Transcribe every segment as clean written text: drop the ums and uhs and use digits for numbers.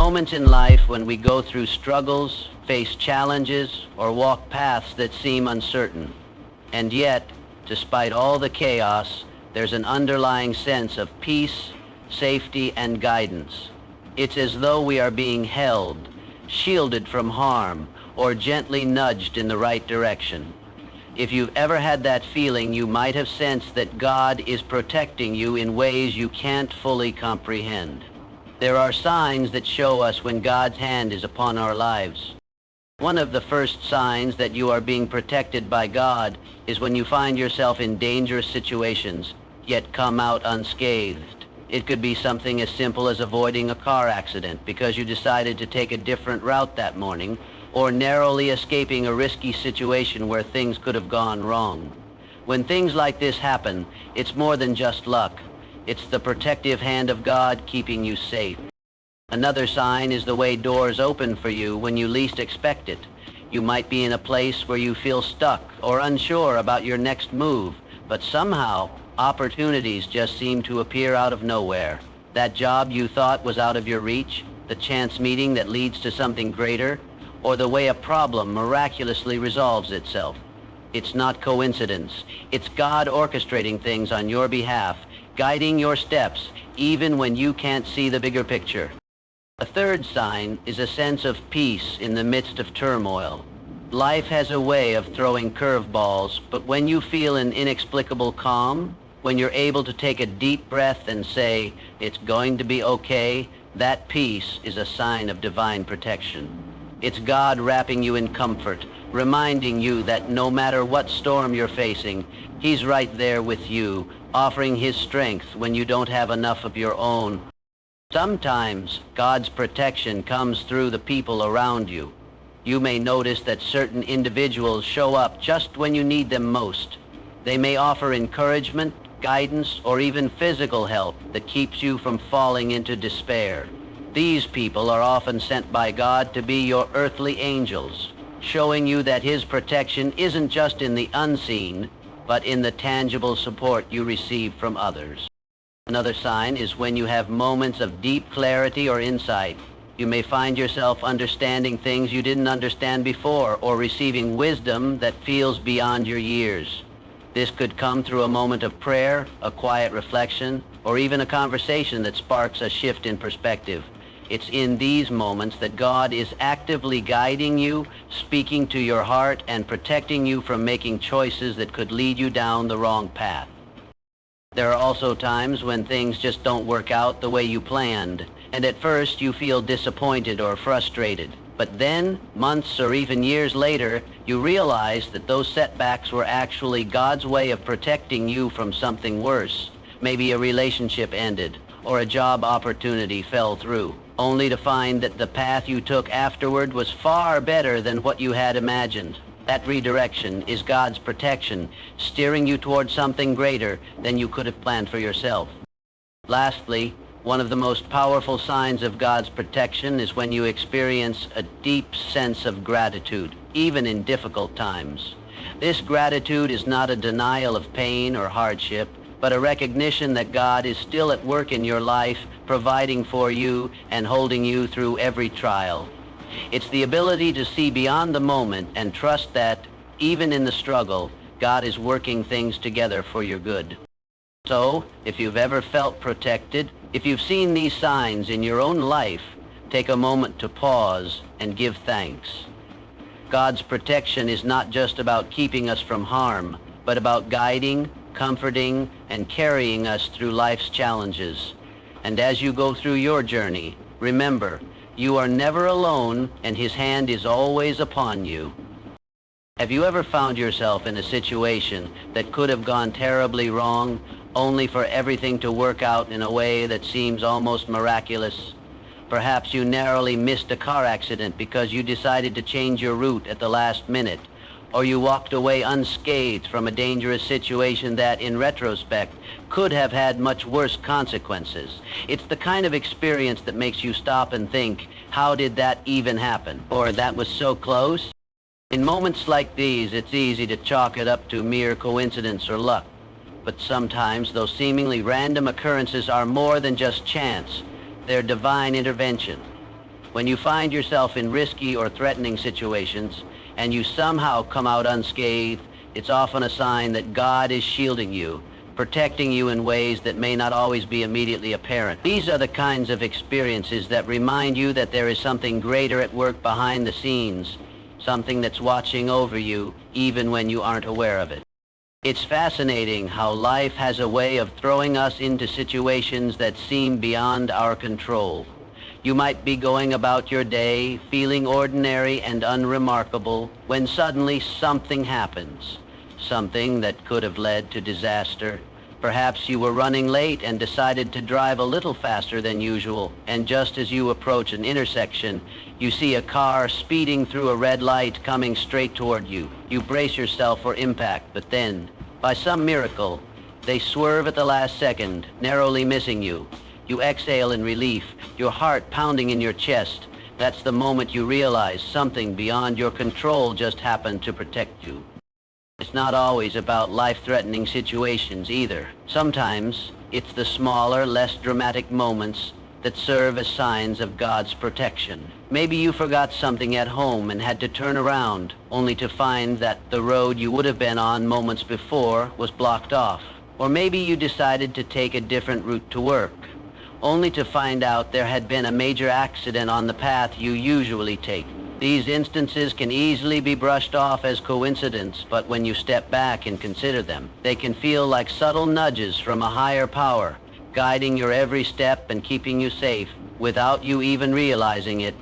moments in life when we go through struggles, face challenges, or walk paths that seem uncertain. And yet, despite all the chaos, there's an underlying sense of peace, safety, and guidance. It's as though we are being held, shielded from harm, or gently nudged in the right direction. If you've ever had that feeling, you might have sensed that God is protecting you in ways you can't fully comprehend. There are signs that show us when God's hand is upon our lives. One of the first signs that you are being protected by God is when you find yourself in dangerous situations, yet come out unscathed. It could be something as simple as avoiding a car accident because you decided to take a different route that morning, or narrowly escaping a risky situation where things could have gone wrong. When things like this happen, it's more than just luck. It's the protective hand of God keeping you safe. Another sign is the way doors open for you when you least expect it. You might be in a place where you feel stuck or unsure about your next move, but somehow opportunities just seem to appear out of nowhere. That job you thought was out of your reach, the chance meeting that leads to something greater, or the way a problem miraculously resolves itself. It's not coincidence. It's God orchestrating things on your behalf, guiding your steps, even when you can't see the bigger picture. A third sign is a sense of peace in the midst of turmoil. Life has a way of throwing curveballs, but when you feel an inexplicable calm, when you're able to take a deep breath and say, "It's going to be okay," that peace is a sign of divine protection. It's God wrapping you in comfort, reminding you that no matter what storm you're facing, He's right there with you, offering His strength when you don't have enough of your own. Sometimes God's protection comes through the people around you. You may notice that certain individuals show up just when you need them most. They may offer encouragement, guidance, or even physical help that keeps you from falling into despair. These people are often sent by God to be your earthly angels, showing you that His protection isn't just in the unseen, but in the tangible support you receive from others. Another sign is when you have moments of deep clarity or insight. You may find yourself understanding things you didn't understand before, or receiving wisdom that feels beyond your years. This could come through a moment of prayer, a quiet reflection, or even a conversation that sparks a shift in perspective. It's in these moments that God is actively guiding you, speaking to your heart, and protecting you from making choices that could lead you down the wrong path. There are also times when things just don't work out the way you planned, and at first you feel disappointed or frustrated. But then, months or even years later, you realize that those setbacks were actually God's way of protecting you from something worse. Maybe a relationship ended, or a job opportunity fell through, only to find that the path you took afterward was far better than what you had imagined. That redirection is God's protection, steering you towards something greater than you could have planned for yourself. Lastly, one of the most powerful signs of God's protection is when you experience a deep sense of gratitude, even in difficult times. This gratitude is not a denial of pain or hardship, but a recognition that God is still at work in your life, providing for you and holding you through every trial. It's the ability to see beyond the moment and trust that, even in the struggle, God is working things together for your good. So, if you've ever felt protected, if you've seen these signs in your own life, take a moment to pause and give thanks. God's protection is not just about keeping us from harm, but about guiding, comforting, and carrying us through life's challenges. And as you go through your journey, remember, you are never alone, and His hand is always upon you. Have you ever found yourself in a situation that could have gone terribly wrong, only for everything to work out in a way that seems almost miraculous? Perhaps you narrowly missed a car accident because you decided to change your route at the last minute, or you walked away unscathed from a dangerous situation that, in retrospect, could have had much worse consequences. It's the kind of experience that makes you stop and think, how did that even happen? Or that was so close? In moments like these, it's easy to chalk it up to mere coincidence or luck. But sometimes those seemingly random occurrences are more than just chance. They're divine intervention. When you find yourself in risky or threatening situations and you somehow come out unscathed, it's often a sign that God is shielding you, protecting you in ways that may not always be immediately apparent. These are the kinds of experiences that remind you that there is something greater at work behind the scenes, something that's watching over you even when you aren't aware of it. It's fascinating how life has a way of throwing us into situations that seem beyond our control. You might be going about your day, feeling ordinary and unremarkable, when suddenly something happens. Something that could have led to disaster. Perhaps you were running late and decided to drive a little faster than usual, and just as you approach an intersection, you see a car speeding through a red light coming straight toward you. You brace yourself for impact, but then, by some miracle, they swerve at the last second, narrowly missing you. You exhale in relief, your heart pounding in your chest. That's the moment you realize something beyond your control just happened to protect you. It's not always about life-threatening situations either. Sometimes it's the smaller, less dramatic moments that serve as signs of God's protection. Maybe you forgot something at home and had to turn around, only to find that the road you would have been on moments before was blocked off. Or maybe you decided to take a different route to work, only to find out there had been a major accident on the path you usually take. These instances can easily be brushed off as coincidence, but when you step back and consider them, they can feel like subtle nudges from a higher power, guiding your every step and keeping you safe without you even realizing it.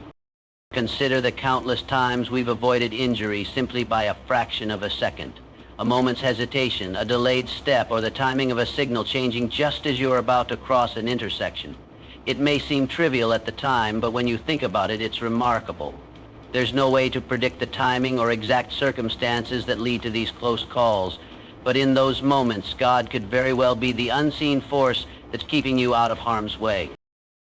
Consider the countless times we've avoided injury simply by a fraction of a second. A moment's hesitation, a delayed step, or the timing of a signal changing just as you're about to cross an intersection. It may seem trivial at the time, but when you think about it, it's remarkable. There's no way to predict the timing or exact circumstances that lead to these close calls, but in those moments, God could very well be the unseen force that's keeping you out of harm's way.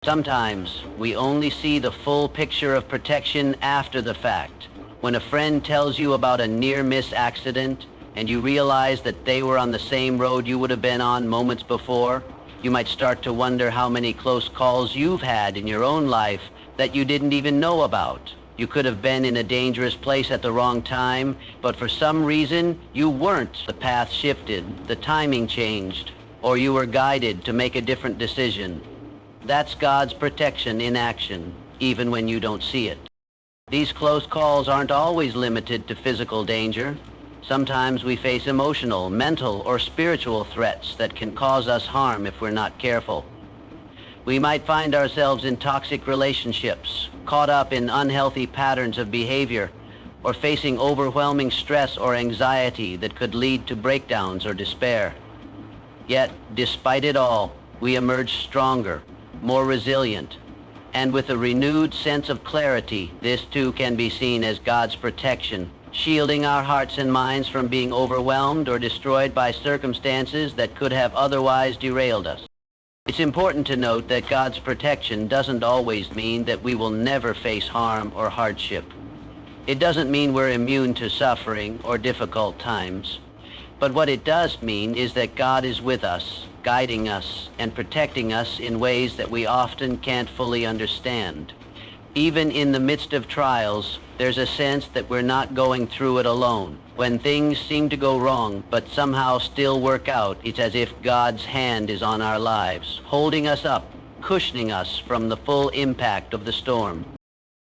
Sometimes we only see the full picture of protection after the fact. When a friend tells you about a near-miss accident and you realize that they were on the same road you would have been on moments before, you might start to wonder how many close calls you've had in your own life that you didn't even know about. You could have been in a dangerous place at the wrong time, but for some reason, you weren't. The path shifted, the timing changed, or you were guided to make a different decision. That's God's protection in action, even when you don't see it. These close calls aren't always limited to physical danger. Sometimes we face emotional, mental, or spiritual threats that can cause us harm if we're not careful. We might find ourselves in toxic relationships, caught up in unhealthy patterns of behavior, or facing overwhelming stress or anxiety that could lead to breakdowns or despair. Yet, despite it all, we emerge stronger, more resilient, and with a renewed sense of clarity. This too can be seen as God's protection, shielding our hearts and minds from being overwhelmed or destroyed by circumstances that could have otherwise derailed us. It's important to note that God's protection doesn't always mean that we will never face harm or hardship. It doesn't mean we're immune to suffering or difficult times. But what it does mean is that God is with us, guiding us and protecting us in ways that we often can't fully understand. Even in the midst of trials, there's a sense that we're not going through it alone. When things seem to go wrong, but somehow still work out, it's as if God's hand is on our lives, holding us up, cushioning us from the full impact of the storm.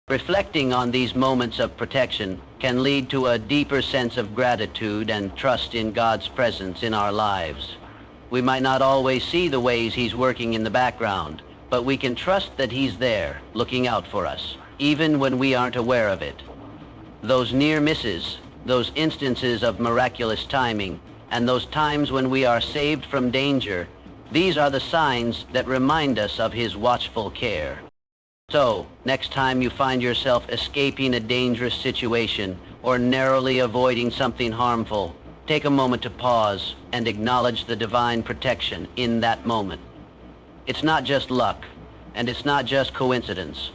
Reflecting on these moments of protection can lead to a deeper sense of gratitude and trust in God's presence in our lives. We might not always see the ways He's working in the background, but we can trust that He's there, looking out for us, even when we aren't aware of it. Those near misses, those instances of miraculous timing, and those times when we are saved from danger, these are the signs that remind us of His watchful care. So, next time you find yourself escaping a dangerous situation or narrowly avoiding something harmful, take a moment to pause and acknowledge the divine protection in that moment. It's not just luck, and it's not just coincidence.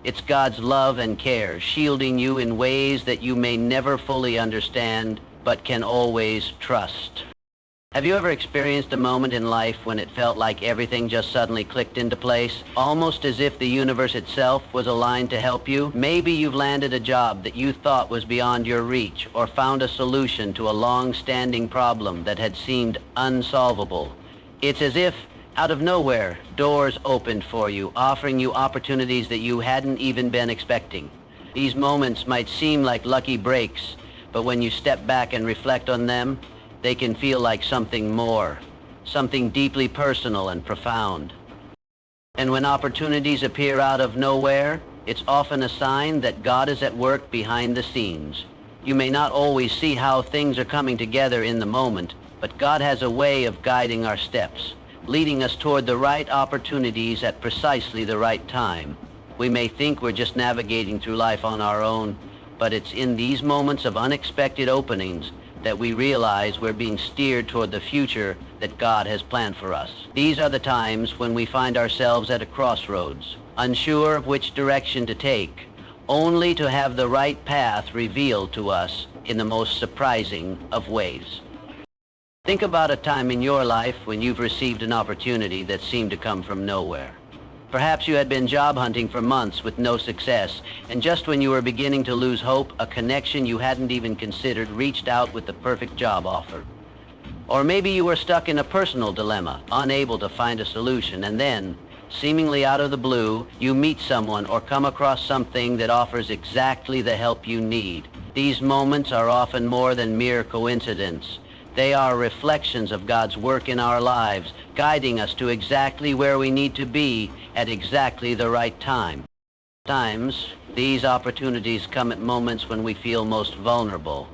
It's God's love and care shielding you in ways that you may never fully understand, but can always trust. Have you ever experienced a moment in life when it felt like everything just suddenly clicked into place, almost as if the universe itself was aligned to help you? Maybe you've landed a job that you thought was beyond your reach, or found a solution to a long-standing problem that had seemed unsolvable. It's as if, out of nowhere, doors opened for you, offering you opportunities that you hadn't even been expecting. These moments might seem like lucky breaks, but when you step back and reflect on them, they can feel like something more, something deeply personal and profound. And when opportunities appear out of nowhere, it's often a sign that God is at work behind the scenes. You may not always see how things are coming together in the moment, but God has a way of guiding our steps, leading us toward the right opportunities at precisely the right time. We may think we're just navigating through life on our own, but it's in these moments of unexpected openings that we realize we're being steered toward the future that God has planned for us. These are the times when we find ourselves at a crossroads, unsure of which direction to take, only to have the right path revealed to us in the most surprising of ways. Think about a time in your life when you've received an opportunity that seemed to come from nowhere. Perhaps you had been job hunting for months with no success, and just when you were beginning to lose hope, a connection you hadn't even considered reached out with the perfect job offer. Or maybe you were stuck in a personal dilemma, unable to find a solution, and then, seemingly out of the blue, you meet someone or come across something that offers exactly the help you need. These moments are often more than mere coincidence. They are reflections of God's work in our lives, guiding us to exactly where we need to be at exactly the right time. Sometimes, these opportunities come at moments when we feel most vulnerable.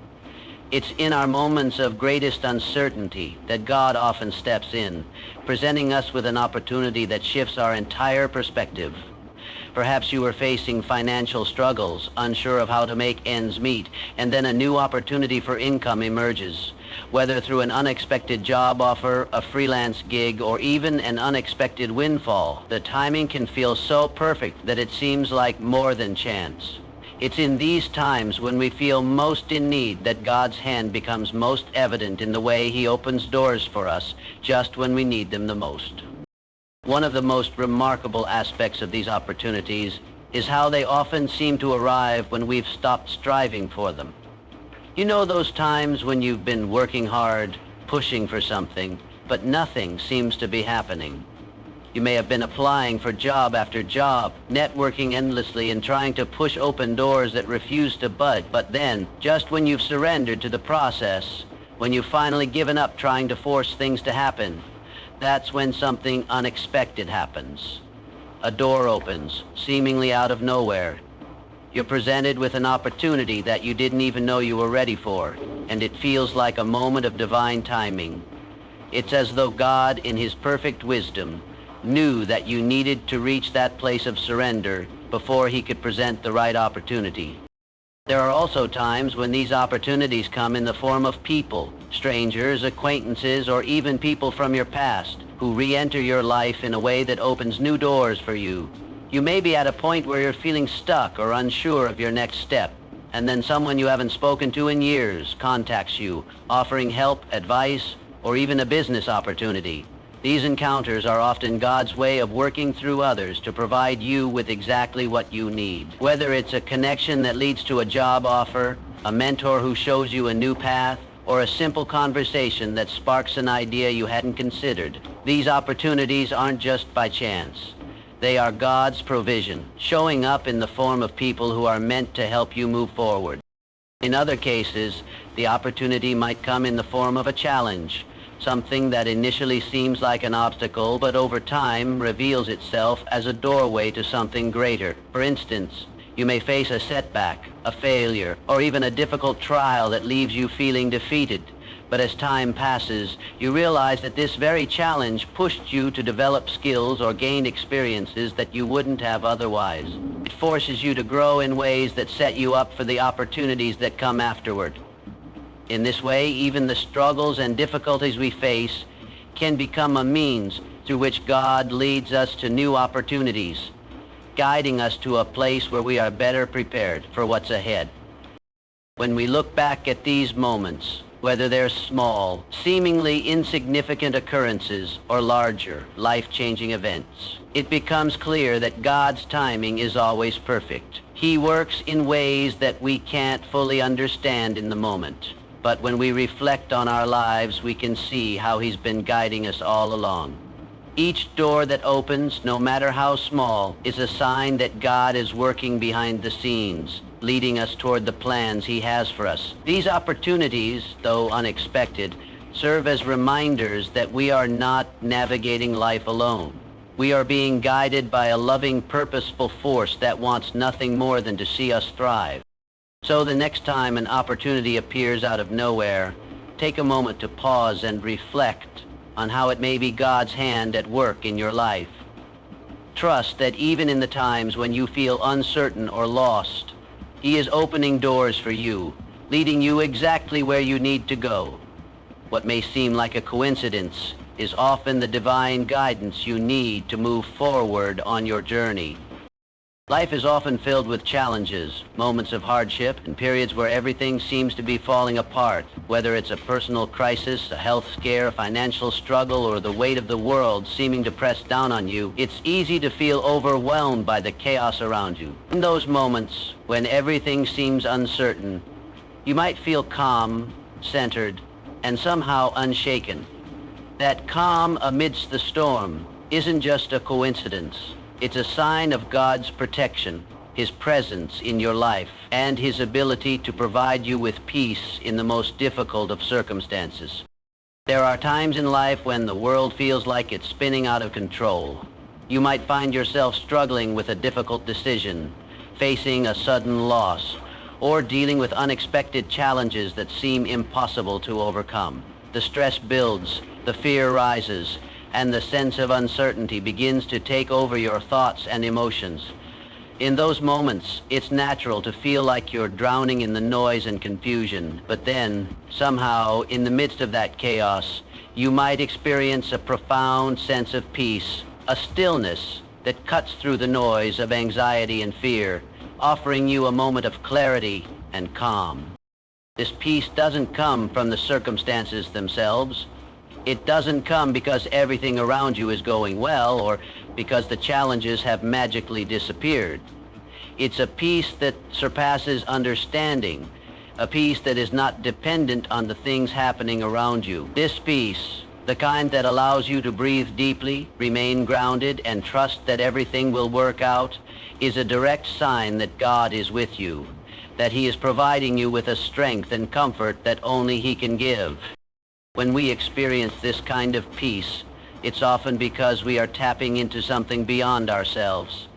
It's in our moments of greatest uncertainty that God often steps in, presenting us with an opportunity that shifts our entire perspective. Perhaps you were facing financial struggles, unsure of how to make ends meet, and then a new opportunity for income emerges. Whether through an unexpected job offer, a freelance gig, or even an unexpected windfall, the timing can feel so perfect that it seems like more than chance. It's in these times when we feel most in need that God's hand becomes most evident in the way He opens doors for us just when we need them the most. One of the most remarkable aspects of these opportunities is how they often seem to arrive when we've stopped striving for them. You know those times when you've been working hard, pushing for something, but nothing seems to be happening. You may have been applying for job after job, networking endlessly and trying to push open doors that refuse to budge, but then, just when you've surrendered to the process, when you've finally given up trying to force things to happen, that's when something unexpected happens. A door opens, seemingly out of nowhere. You're presented with an opportunity that you didn't even know you were ready for, and it feels like a moment of divine timing. It's as though God, in His perfect wisdom, knew that you needed to reach that place of surrender before He could present the right opportunity. There are also times when these opportunities come in the form of people, strangers, acquaintances, or even people from your past, who re-enter your life in a way that opens new doors for you. You may be at a point where you're feeling stuck or unsure of your next step, and then someone you haven't spoken to in years contacts you, offering help, advice, or even a business opportunity. These encounters are often God's way of working through others to provide you with exactly what you need. Whether it's a connection that leads to a job offer, a mentor who shows you a new path, or a simple conversation that sparks an idea you hadn't considered, these opportunities aren't just by chance. They are God's provision, showing up in the form of people who are meant to help you move forward. In other cases, the opportunity might come in the form of a challenge, something that initially seems like an obstacle, but over time reveals itself as a doorway to something greater. For instance, you may face a setback, a failure, or even a difficult trial that leaves you feeling defeated. But as time passes, you realize that this very challenge pushed you to develop skills or gain experiences that you wouldn't have otherwise. It forces you to grow in ways that set you up for the opportunities that come afterward. In this way, even the struggles and difficulties we face can become a means through which God leads us to new opportunities, guiding us to a place where we are better prepared for what's ahead. When we look back at these moments, whether they're small, seemingly insignificant occurrences or larger, life-changing events. It becomes clear that God's timing is always perfect. He works in ways that we can't fully understand in the moment. But when we reflect on our lives, we can see how He's been guiding us all along. Each door that opens, no matter how small, is a sign that God is working behind the scenes, leading us toward the plans He has for us. These opportunities, though unexpected, serve as reminders that we are not navigating life alone. We are being guided by a loving, purposeful force that wants nothing more than to see us thrive. So the next time an opportunity appears out of nowhere, take a moment to pause and reflect on how it may be God's hand at work in your life. Trust that even in the times when you feel uncertain or lost, He is opening doors for you, leading you exactly where you need to go. What may seem like a coincidence is often the divine guidance you need to move forward on your journey. Life is often filled with challenges, moments of hardship, and periods where everything seems to be falling apart. Whether it's a personal crisis, a health scare, a financial struggle, or the weight of the world seeming to press down on you, it's easy to feel overwhelmed by the chaos around you. In those moments, when everything seems uncertain, you might feel calm, centered, and somehow unshaken. That calm amidst the storm isn't just a coincidence. It's a sign of God's protection, His presence in your life, and His ability to provide you with peace in the most difficult of circumstances. There are times in life when the world feels like it's spinning out of control. You might find yourself struggling with a difficult decision, facing a sudden loss, or dealing with unexpected challenges that seem impossible to overcome. The stress builds, the fear rises, and the sense of uncertainty begins to take over your thoughts and emotions. In those moments, it's natural to feel like you're drowning in the noise and confusion, but then, somehow, in the midst of that chaos, you might experience a profound sense of peace, a stillness that cuts through the noise of anxiety and fear, offering you a moment of clarity and calm. This peace doesn't come from the circumstances themselves. It doesn't come because everything around you is going well or because the challenges have magically disappeared. It's a peace that surpasses understanding, a peace that is not dependent on the things happening around you. This peace, the kind that allows you to breathe deeply, remain grounded, and trust that everything will work out, is a direct sign that God is with you, that He is providing you with a strength and comfort that only He can give. When we experience this kind of peace, it's often because we are tapping into something beyond ourselves.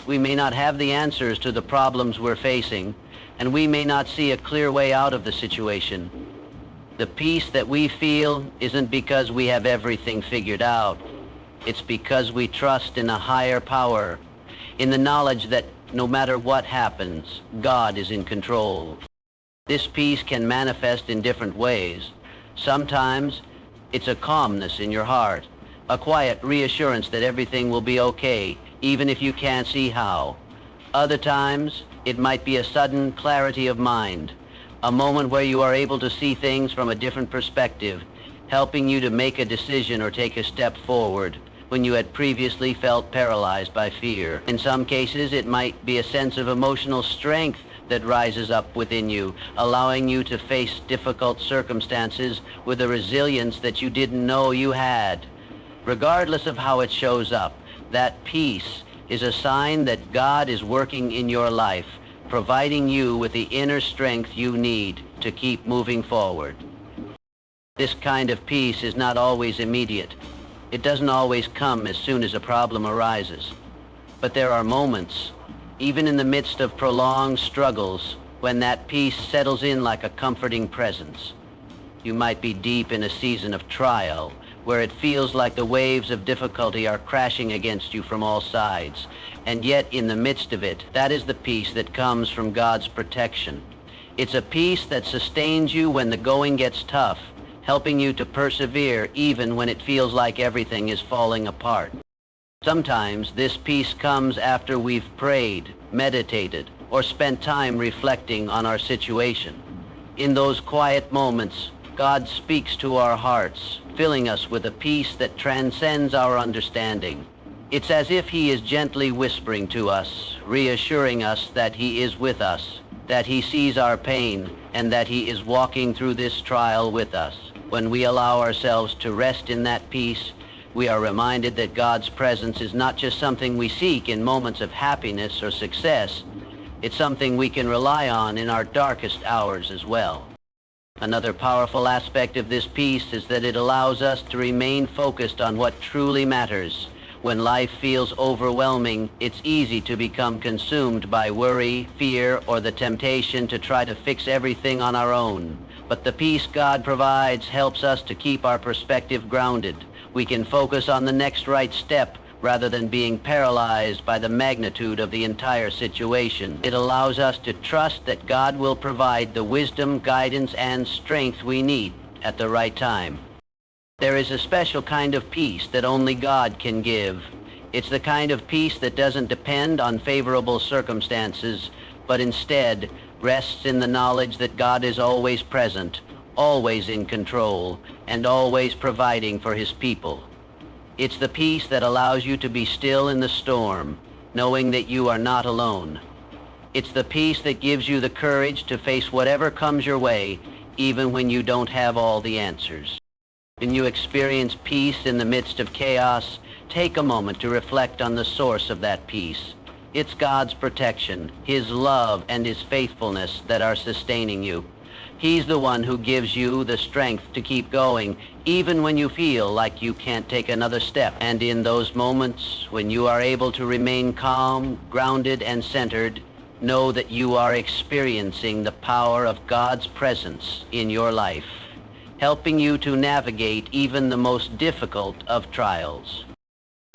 We may not have the answers to the problems we're facing, and we may not see a clear way out of the situation. The peace that we feel isn't because we have everything figured out. It's because we trust in a higher power, in the knowledge that no matter what happens, God is in control. This peace can manifest in different ways. Sometimes it's a calmness in your heart, a quiet reassurance that everything will be okay, even if you can't see how. Other times, it might be a sudden clarity of mind, a moment where you are able to see things from a different perspective, helping you to make a decision or take a step forward when you had previously felt paralyzed by fear. In some cases, it might be a sense of emotional strength that rises up within you, allowing you to face difficult circumstances with a resilience that you didn't know you had. Regardless of how it shows up, that peace is a sign that God is working in your life, providing you with the inner strength you need to keep moving forward. This kind of peace is not always immediate. It doesn't always come as soon as a problem arises. But there are moments, even in the midst of prolonged struggles, when that peace settles in like a comforting presence. You might be deep in a season of trial, where it feels like the waves of difficulty are crashing against you from all sides. And yet, in the midst of it, that is the peace that comes from God's protection. It's a peace that sustains you when the going gets tough, helping you to persevere even when it feels like everything is falling apart. Sometimes this peace comes after we've prayed, meditated, or spent time reflecting on our situation. In those quiet moments, God speaks to our hearts, filling us with a peace that transcends our understanding. It's as if He is gently whispering to us, reassuring us that He is with us, that He sees our pain, and that He is walking through this trial with us. When we allow ourselves to rest in that peace, we are reminded that God's presence is not just something we seek in moments of happiness or success. It's something we can rely on in our darkest hours as well. Another powerful aspect of this peace is that it allows us to remain focused on what truly matters. When life feels overwhelming, it's easy to become consumed by worry, fear, or the temptation to try to fix everything on our own. But the peace God provides helps us to keep our perspective grounded. We can focus on the next right step rather than being paralyzed by the magnitude of the entire situation. It allows us to trust that God will provide the wisdom, guidance, and strength we need at the right time. There is a special kind of peace that only God can give. It's the kind of peace that doesn't depend on favorable circumstances, but instead rests in the knowledge that God is always present, always in control, and always providing for His people. It's the peace that allows you to be still in the storm, knowing that you are not alone. It's the peace that gives you the courage to face whatever comes your way, even when you don't have all the answers. When you experience peace in the midst of chaos, take a moment to reflect on the source of that peace. It's God's protection, His love, and His faithfulness that are sustaining you. He's the one who gives you the strength to keep going, even when you feel like you can't take another step. And in those moments, when you are able to remain calm, grounded, and centered, know that you are experiencing the power of God's presence in your life, helping you to navigate even the most difficult of trials.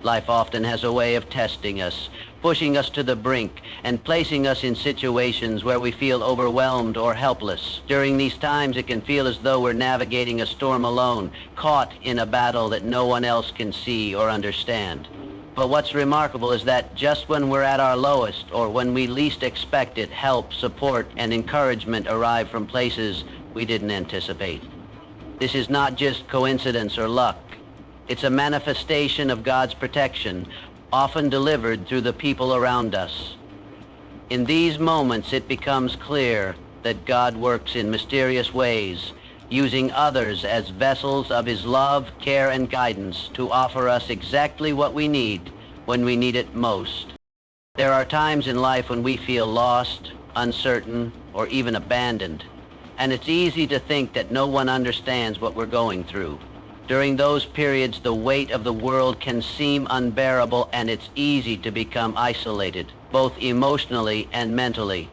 Life often has a way of testing us, pushing us to the brink, and placing us in situations where we feel overwhelmed or helpless. During these times, it can feel as though we're navigating a storm alone, caught in a battle that no one else can see or understand. But what's remarkable is that just when we're at our lowest, or when we least expect it, help, support, and encouragement arrive from places we didn't anticipate. This is not just coincidence or luck. It's a manifestation of God's protection, often delivered through the people around us. In these moments, it becomes clear that God works in mysterious ways, using others as vessels of His love, care, and guidance to offer us exactly what we need when we need it most. There are times in life when we feel lost, uncertain, or even abandoned, and it's easy to think that no one understands what we're going through. During those periods, the weight of the world can seem unbearable, and it's easy to become isolated, both emotionally and mentally.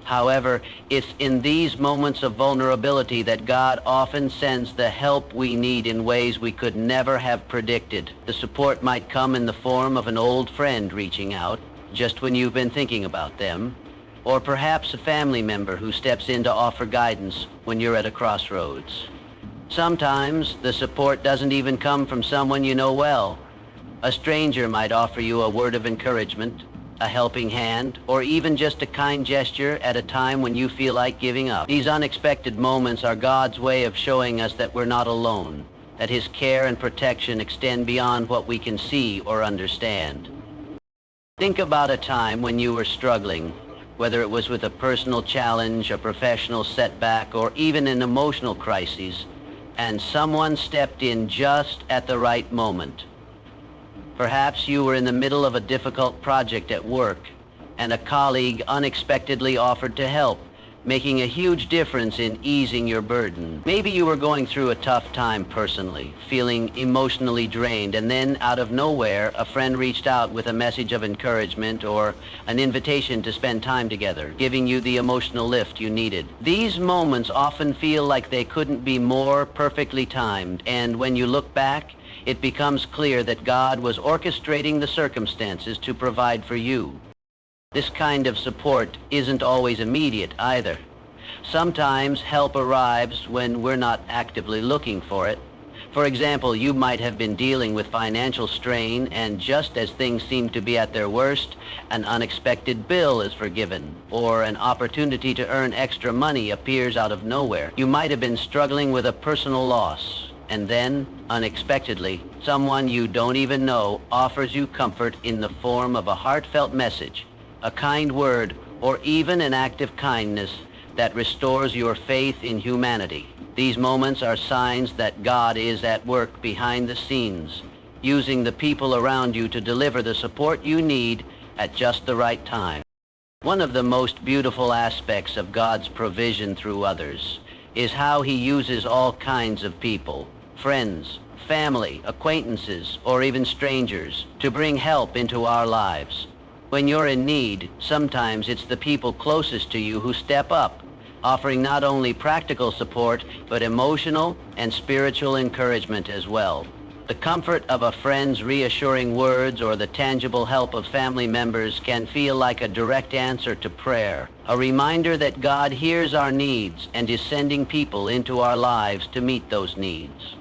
However, it's in these moments of vulnerability that God often sends the help we need in ways we could never have predicted. The support might come in the form of an old friend reaching out, just when you've been thinking about them, or perhaps a family member who steps in to offer guidance when you're at a crossroads. Sometimes the support doesn't even come from someone you know well. A stranger might offer you a word of encouragement, a helping hand, or even just a kind gesture at a time when you feel like giving up. These unexpected moments are God's way of showing us that we're not alone, that His care and protection extend beyond what we can see or understand. Think about a time when you were struggling, whether it was with a personal challenge, a professional setback, or even an emotional crisis, and someone stepped in just at the right moment. Perhaps you were in the middle of a difficult project at work, and a colleague unexpectedly offered to help, making a huge difference in easing your burden. Maybe you were going through a tough time personally, feeling emotionally drained, and then out of nowhere, a friend reached out with a message of encouragement or an invitation to spend time together, giving you the emotional lift you needed. These moments often feel like they couldn't be more perfectly timed, and when you look back, it becomes clear that God was orchestrating the circumstances to provide for you. This kind of support isn't always immediate either. Sometimes help arrives when we're not actively looking for it. For example, you might have been dealing with financial strain, and just as things seem to be at their worst, an unexpected bill is forgiven, or an opportunity to earn extra money appears out of nowhere. You might have been struggling with a personal loss, and then, unexpectedly, someone you don't even know offers you comfort in the form of a heartfelt message, a kind word, or even an act of kindness that restores your faith in humanity. These moments are signs that God is at work behind the scenes, using the people around you to deliver the support you need at just the right time. One of the most beautiful aspects of God's provision through others is how he uses all kinds of people, friends, family, acquaintances, or even strangers, to bring help into our lives. When you're in need, sometimes it's the people closest to you who step up, offering not only practical support, but emotional and spiritual encouragement as well. The comfort of a friend's reassuring words or the tangible help of family members can feel like a direct answer to prayer, a reminder that God hears our needs and is sending people into our lives to meet those needs.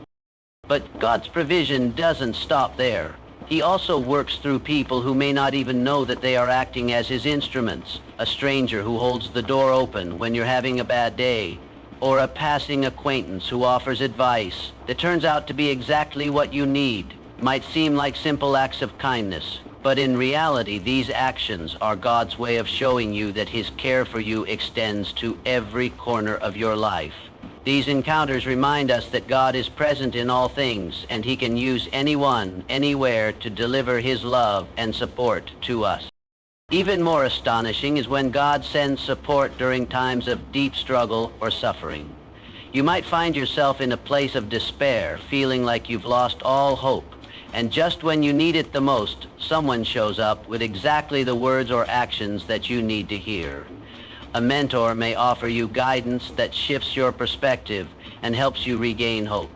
But God's provision doesn't stop there. He also works through people who may not even know that they are acting as his instruments, a stranger who holds the door open when you're having a bad day, or a passing acquaintance who offers advice that turns out to be exactly what you need. Might seem like simple acts of kindness, but in reality, these actions are God's way of showing you that his care for you extends to every corner of your life. These encounters remind us that God is present in all things, and he can use anyone, anywhere, to deliver his love and support to us. Even more astonishing is when God sends support during times of deep struggle or suffering. You might find yourself in a place of despair, feeling like you've lost all hope, and just when you need it the most, someone shows up with exactly the words or actions that you need to hear. A mentor may offer you guidance that shifts your perspective and helps you regain hope.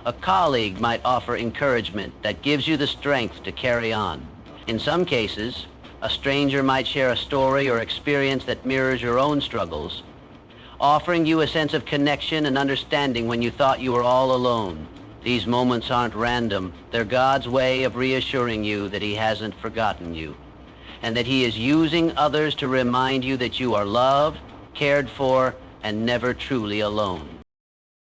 A colleague might offer encouragement that gives you the strength to carry on. In some cases, a stranger might share a story or experience that mirrors your own struggles, offering you a sense of connection and understanding when you thought you were all alone. These moments aren't random. They're God's way of reassuring you that he hasn't forgotten you, and that he is using others to remind you that you are loved, cared for, and never truly alone.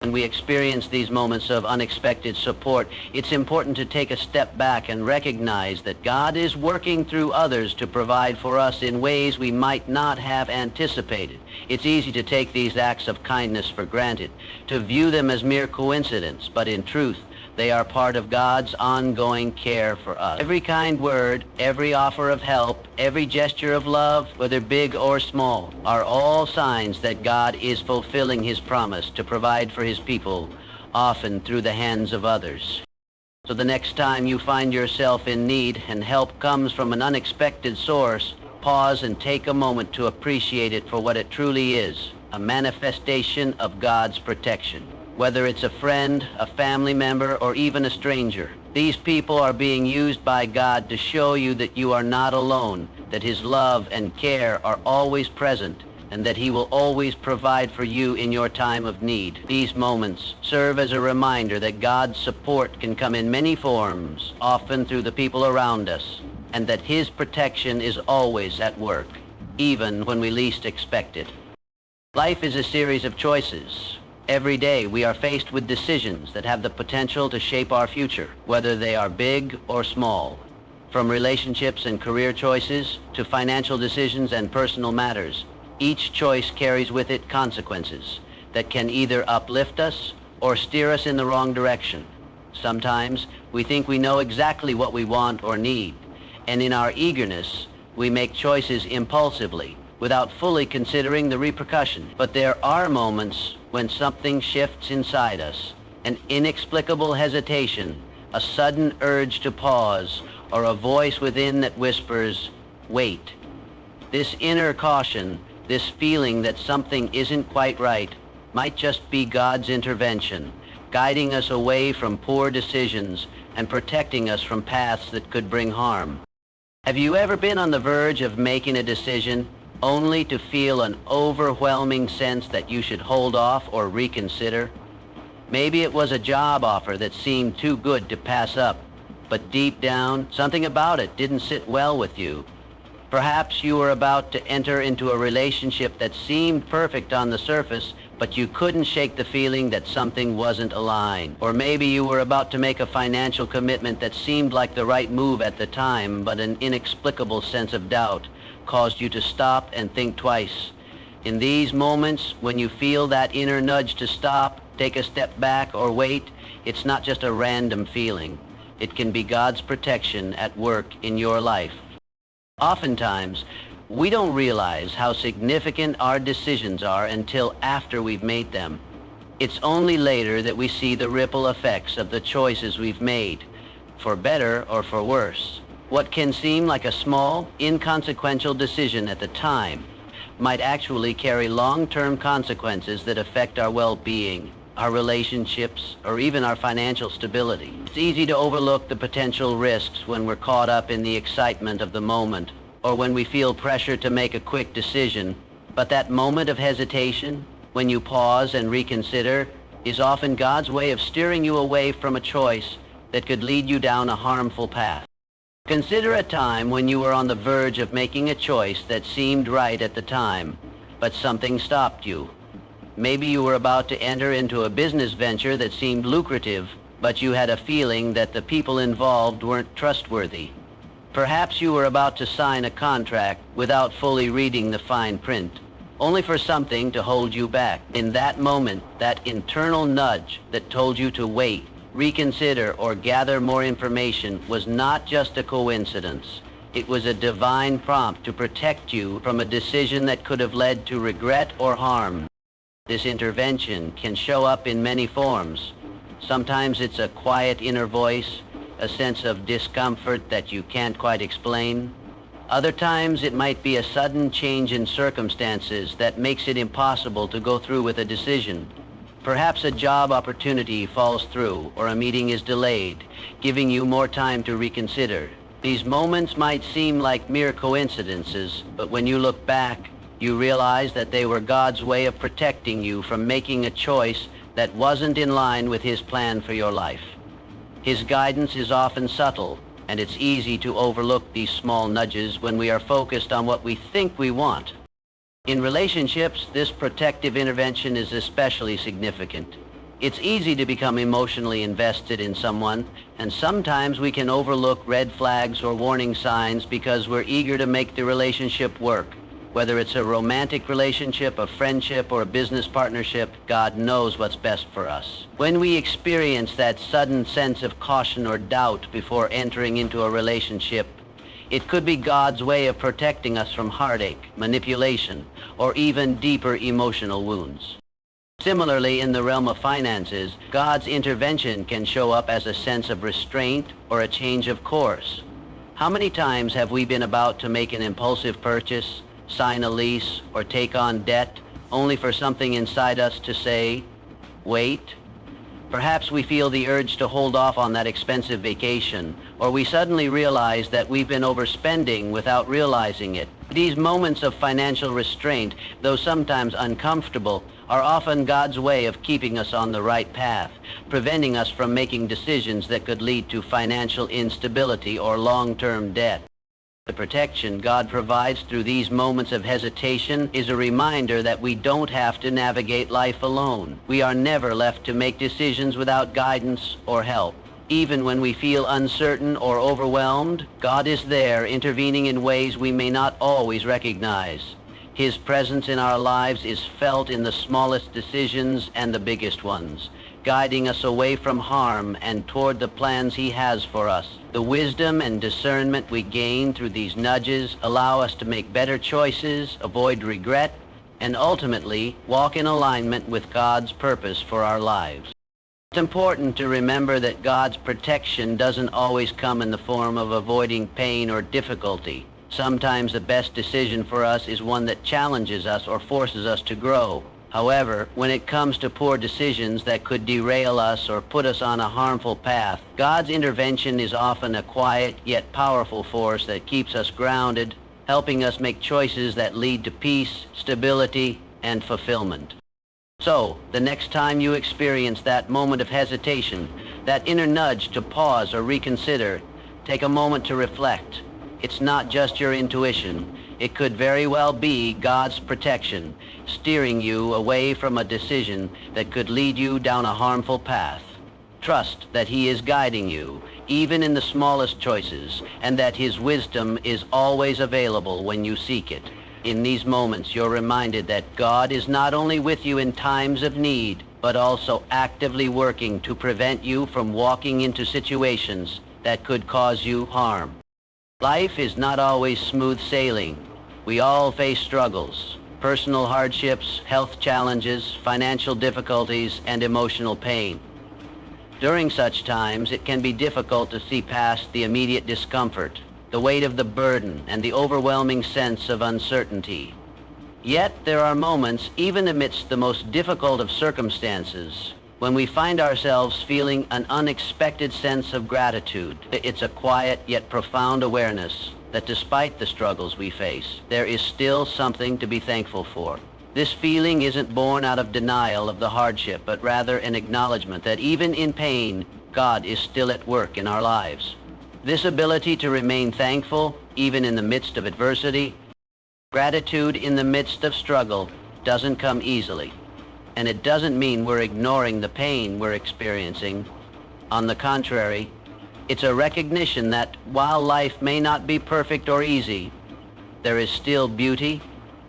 When we experience these moments of unexpected support, it's important to take a step back and recognize that God is working through others to provide for us in ways we might not have anticipated. It's easy to take these acts of kindness for granted, to view them as mere coincidence, but in truth, they are part of God's ongoing care for us. Every kind word, every offer of help, every gesture of love, whether big or small, are all signs that God is fulfilling his promise to provide for his people, often through the hands of others. So the next time you find yourself in need and help comes from an unexpected source, pause and take a moment to appreciate it for what it truly is, a manifestation of God's protection. Whether it's a friend, a family member, or even a stranger, these people are being used by God to show you that you are not alone, that his love and care are always present, and that he will always provide for you in your time of need. These moments serve as a reminder that God's support can come in many forms, often through the people around us, and that his protection is always at work, even when we least expect it. Life is a series of choices. Every day we are faced with decisions that have the potential to shape our future, whether they are big or small. From relationships and career choices to financial decisions and personal matters, each choice carries with it consequences that can either uplift us or steer us in the wrong direction. Sometimes we think we know exactly what we want or need, and in our eagerness, we make choices impulsively without fully considering the repercussions. But there are moments when something shifts inside us, an inexplicable hesitation, a sudden urge to pause, or a voice within that whispers, "Wait." This inner caution, this feeling that something isn't quite right, might just be God's intervention, guiding us away from poor decisions and protecting us from paths that could bring harm. Have you ever been on the verge of making a decision only to feel an overwhelming sense that you should hold off or reconsider? Maybe it was a job offer that seemed too good to pass up, but deep down, something about it didn't sit well with you. Perhaps you were about to enter into a relationship that seemed perfect on the surface, but you couldn't shake the feeling that something wasn't aligned. Or maybe you were about to make a financial commitment that seemed like the right move at the time, but an inexplicable sense of doubt caused you to stop and think twice. In these moments, when you feel that inner nudge to stop, take a step back, or wait, it's not just a random feeling. It can be God's protection at work in your life. Oftentimes, we don't realize how significant our decisions are until after we've made them. It's only later that we see the ripple effects of the choices we've made, for better or for worse. What can seem like a small, inconsequential decision at the time might actually carry long-term consequences that affect our well-being, our relationships, or even our financial stability. It's easy to overlook the potential risks when we're caught up in the excitement of the moment, or when we feel pressure to make a quick decision. But that moment of hesitation, when you pause and reconsider, is often God's way of steering you away from a choice that could lead you down a harmful path. Consider a time when you were on the verge of making a choice that seemed right at the time, but something stopped you. Maybe you were about to enter into a business venture that seemed lucrative, but you had a feeling that the people involved weren't trustworthy. Perhaps you were about to sign a contract without fully reading the fine print, only for something to hold you back. In that moment, that internal nudge that told you to wait, reconsider, or gather more information was not just a coincidence. It was a divine prompt to protect you from a decision that could have led to regret or harm. This intervention can show up in many forms. Sometimes it's a quiet inner voice, a sense of discomfort that you can't quite explain. Other times it might be a sudden change in circumstances that makes it impossible to go through with a decision. Perhaps a job opportunity falls through or a meeting is delayed, giving you more time to reconsider. These moments might seem like mere coincidences, but when you look back, you realize that they were God's way of protecting you from making a choice that wasn't in line with His plan for your life. His guidance is often subtle, and it's easy to overlook these small nudges when we are focused on what we think we want. In relationships, this protective intervention is especially significant. It's easy to become emotionally invested in someone, and sometimes we can overlook red flags or warning signs because we're eager to make the relationship work. Whether it's a romantic relationship, a friendship, or a business partnership, God knows what's best for us. When we experience that sudden sense of caution or doubt before entering into a relationship, it could be God's way of protecting us from heartache, manipulation, or even deeper emotional wounds. Similarly, in the realm of finances, God's intervention can show up as a sense of restraint or a change of course. How many times have we been about to make an impulsive purchase, sign a lease, or take on debt, only for something inside us to say, wait? Perhaps we feel the urge to hold off on that expensive vacation, or we suddenly realize that we've been overspending without realizing it. These moments of financial restraint, though sometimes uncomfortable, are often God's way of keeping us on the right path, preventing us from making decisions that could lead to financial instability or long-term debt. The protection God provides through these moments of hesitation is a reminder that we don't have to navigate life alone. We are never left to make decisions without guidance or help. Even when we feel uncertain or overwhelmed, God is there intervening in ways we may not always recognize. His presence in our lives is felt in the smallest decisions and the biggest ones, guiding us away from harm and toward the plans He has for us. The wisdom and discernment we gain through these nudges allow us to make better choices, avoid regret, and ultimately walk in alignment with God's purpose for our lives. It's important to remember that God's protection doesn't always come in the form of avoiding pain or difficulty. Sometimes the best decision for us is one that challenges us or forces us to grow. However, when it comes to poor decisions that could derail us or put us on a harmful path, God's intervention is often a quiet yet powerful force that keeps us grounded, helping us make choices that lead to peace, stability, and fulfillment. So, the next time you experience that moment of hesitation, that inner nudge to pause or reconsider, take a moment to reflect. It's not just your intuition. It could very well be God's protection, steering you away from a decision that could lead you down a harmful path. Trust that He is guiding you, even in the smallest choices, and that His wisdom is always available when you seek it. In these moments, you're reminded that God is not only with you in times of need, but also actively working to prevent you from walking into situations that could cause you harm. Life is not always smooth sailing. We all face struggles, personal hardships, health challenges, financial difficulties, and emotional pain. During such times, it can be difficult to see past the immediate discomfort, the weight of the burden, and the overwhelming sense of uncertainty. Yet there are moments, even amidst the most difficult of circumstances, when we find ourselves feeling an unexpected sense of gratitude. It's a quiet yet profound awareness that despite the struggles we face, there is still something to be thankful for. This feeling isn't born out of denial of the hardship, but rather an acknowledgement that even in pain, God is still at work in our lives. This ability to remain thankful, even in the midst of adversity, gratitude in the midst of struggle, doesn't come easily. And it doesn't mean we're ignoring the pain we're experiencing. On the contrary, it's a recognition that while life may not be perfect or easy, there is still beauty,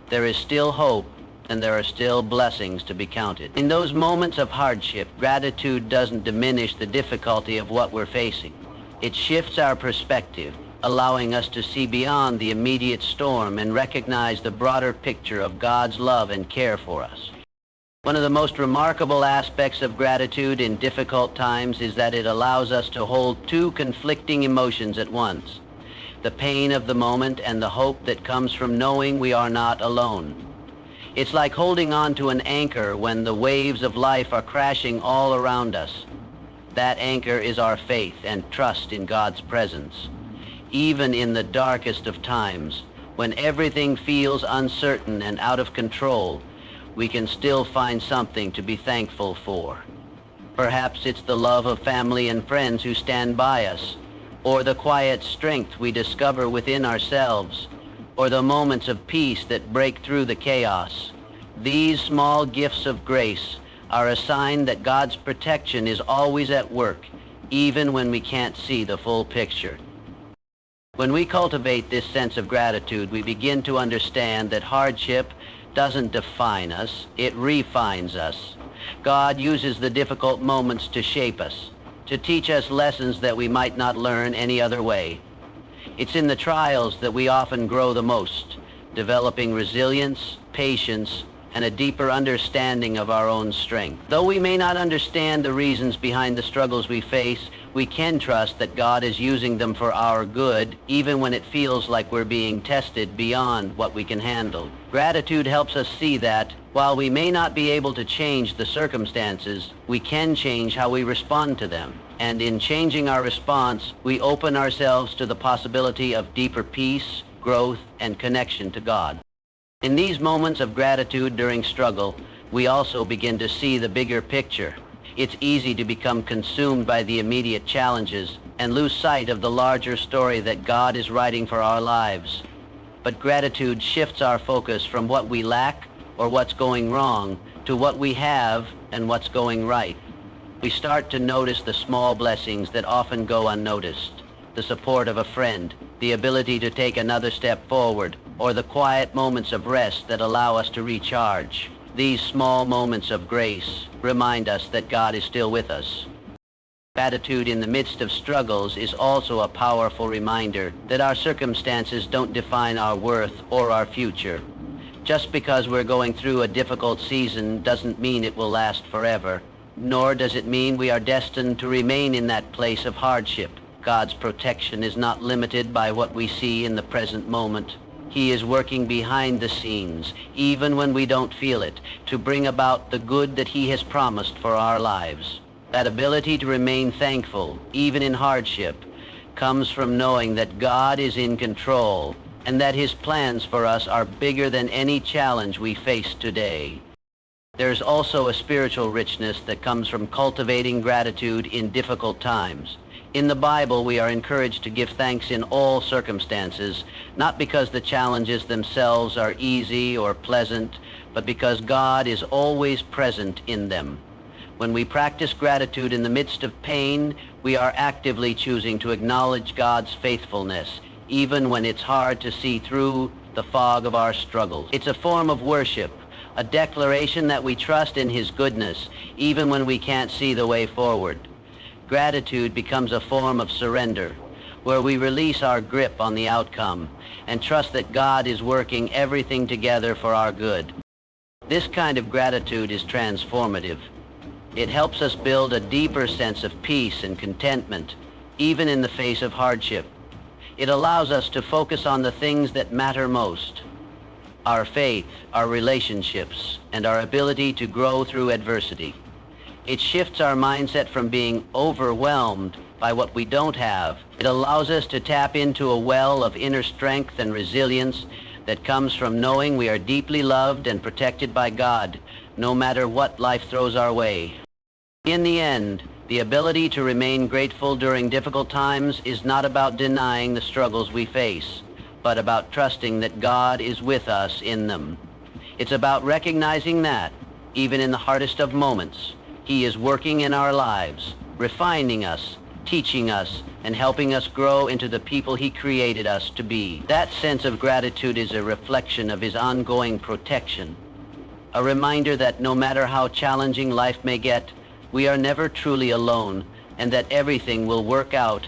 there is still hope, and there are still blessings to be counted. In those moments of hardship, gratitude doesn't diminish the difficulty of what we're facing. It shifts our perspective, allowing us to see beyond the immediate storm and recognize the broader picture of God's love and care for us. One of the most remarkable aspects of gratitude in difficult times is that it allows us to hold two conflicting emotions at once: the pain of the moment and the hope that comes from knowing we are not alone. It's like holding on to an anchor when the waves of life are crashing all around us. That anchor is our faith and trust in God's presence. Even in the darkest of times, when everything feels uncertain and out of control, we can still find something to be thankful for. Perhaps it's the love of family and friends who stand by us, or the quiet strength we discover within ourselves, or the moments of peace that break through the chaos. These small gifts of grace are a sign that God's protection is always at work, even when we can't see the full picture. When we cultivate this sense of gratitude, we begin to understand that hardship doesn't define us, it refines us. God uses the difficult moments to shape us, to teach us lessons that we might not learn any other way. It's in the trials that we often grow the most, developing resilience, patience, and a deeper understanding of our own strength. Though we may not understand the reasons behind the struggles we face, we can trust that God is using them for our good, even when it feels like we're being tested beyond what we can handle. Gratitude helps us see that, while we may not be able to change the circumstances, we can change how we respond to them. And in changing our response, we open ourselves to the possibility of deeper peace, growth, and connection to God. In these moments of gratitude during struggle, we also begin to see the bigger picture. It's easy to become consumed by the immediate challenges and lose sight of the larger story that God is writing for our lives. But gratitude shifts our focus from what we lack or what's going wrong to what we have and what's going right. We start to notice the small blessings that often go unnoticed: the support of a friend, the ability to take another step forward, or the quiet moments of rest that allow us to recharge. These small moments of grace remind us that God is still with us. Gratitude in the midst of struggles is also a powerful reminder that our circumstances don't define our worth or our future. Just because we're going through a difficult season doesn't mean it will last forever, nor does it mean we are destined to remain in that place of hardship. God's protection is not limited by what we see in the present moment. He is working behind the scenes, even when we don't feel it, to bring about the good that He has promised for our lives. That ability to remain thankful, even in hardship, comes from knowing that God is in control and that His plans for us are bigger than any challenge we face today. There's also a spiritual richness that comes from cultivating gratitude in difficult times. In the Bible, we are encouraged to give thanks in all circumstances, not because the challenges themselves are easy or pleasant, but because God is always present in them. When we practice gratitude in the midst of pain, we are actively choosing to acknowledge God's faithfulness, even when it's hard to see through the fog of our struggles. It's a form of worship, a declaration that we trust in His goodness, even when we can't see the way forward. Gratitude becomes a form of surrender, where we release our grip on the outcome and trust that God is working everything together for our good. This kind of gratitude is transformative. It helps us build a deeper sense of peace and contentment, even in the face of hardship. It allows us to focus on the things that matter most: our faith, our relationships, and our ability to grow through adversity. It shifts our mindset from being overwhelmed by what we don't have. It allows us to tap into a well of inner strength and resilience that comes from knowing we are deeply loved and protected by God, no matter what life throws our way. In the end, the ability to remain grateful during difficult times is not about denying the struggles we face, but about trusting that God is with us in them. It's about recognizing that, even in the hardest of moments, He is working in our lives, refining us, teaching us, and helping us grow into the people He created us to be. That sense of gratitude is a reflection of His ongoing protection, a reminder that no matter how challenging life may get, we are never truly alone, and that everything will work out